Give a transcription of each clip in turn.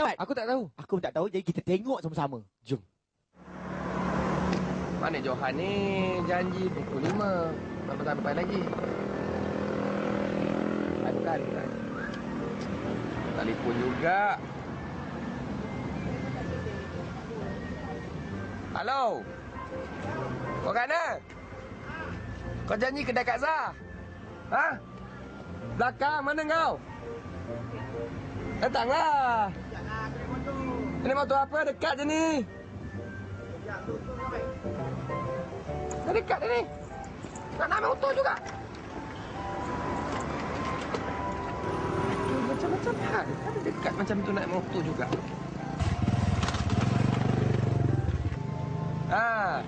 Aku tak tahu. Aku pun tak tahu, jadi kita tengok sama-sama. Jom. Mana Johan ni? Janji pukul 5. Sampai lagi. Bukan. Telefon juga. Halo? Kau kat mana? Kau janji kedai Kak Zah? Ha? Belakang, mana kau? Datanglah. Ini motor apa? Dekat je ni. Dah dekat dah ni. Nak naik motor juga. Macam-macam hal. Ada dekat macam tu naik motor juga. Ha.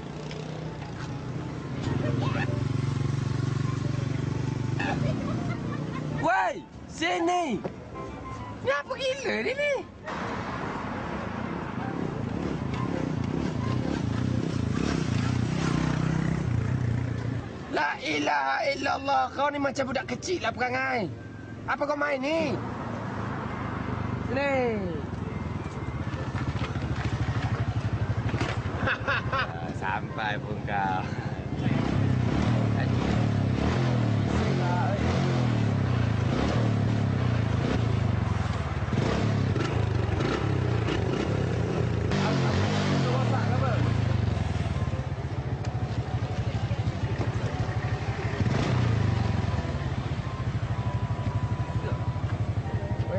Woi, sini. Ni apa gila ni ni? La ilaha illallah. Kau ni macam budak kecil lah perangai. Apa kau main ni? Sini. Sampai pun kau.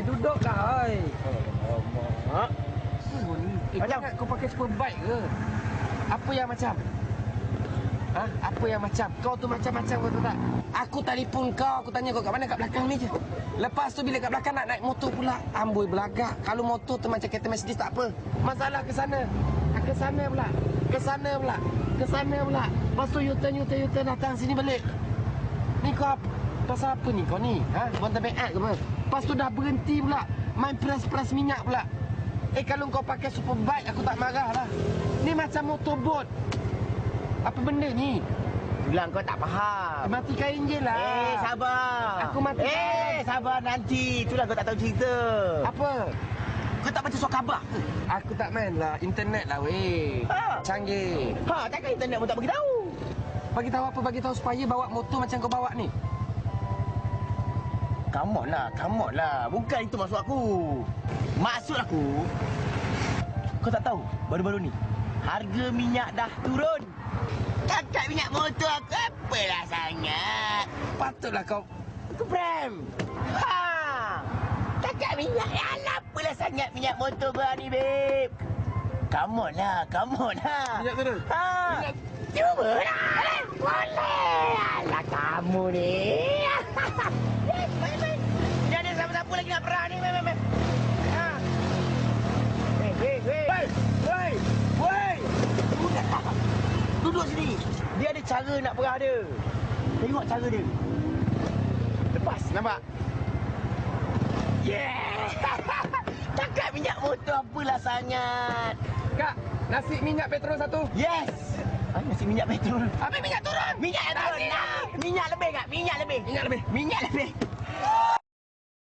Duduklah, oi. Alamak. Macam kau pakai superbike ke? Apa yang macam? Ha? Apa yang macam? Kau tu macam-macam kau tahu tak? Aku telefon kau, aku tanya kau kat mana? Kat belakang ni je. Lepas tu bila kat belakang nak naik motor pula, amboi belagak. Kalau motor tu macam kereta Mercedes tak apa. Masalah ke sana. Ke sana pula. Ke sana pula. Ke sana pula. Lepas tu U-turn datang sini balik. Ni kau pasal apa ni kau ni? Ha? Buat back ke apa? Lepas tu dah berhenti pula. Main peras-peras minyak pula. Kalau kau pakai superbike aku tak marah lah. Ni macam motorbot. Apa benda ni? Bilang kau tak faham. Matikan enjin lah. Sabar. Aku matikan. Sabar nanti. Itulah kau tak tahu cerita. Apa? Kau tak baca surat khabar ke? Aku tak main lah. Internet lah weh. Ha. Canggih. Takkan internet pun tak bagi tahu. Bagi tahu apa? Bagi tahu supaya bawa motor macam kau bawa ni. Come on lah. Bukan itu maksud aku. Maksud aku, kau tak tahu baru-baru ni harga minyak dah turun. Kakak minyak motor aku apalah sangat. Patutlah kau. Aku Bram. Kakak minyak apalah sangat minyak motor gua ni, babe. Come on lah. Minyak turun? Minyak. Cuba lah. Boleh. Alah kamu ni. Main. Jangan ada siapa-siapa lagi nak perang ni. Main. Woi. Duduk sini. Dia ada cara nak perah dia. Tengok cara dia. Lepas, nampak? Yeah. Cakap minyak motor apalah sangat. Kak, nasi minyak petrol satu. Yes. Nasi minyak petrol. Apa minyak turun? Minyak yang turun. Minyak lebih, Kak. Minyak lebih. Minyak lebih. Minyak lebih.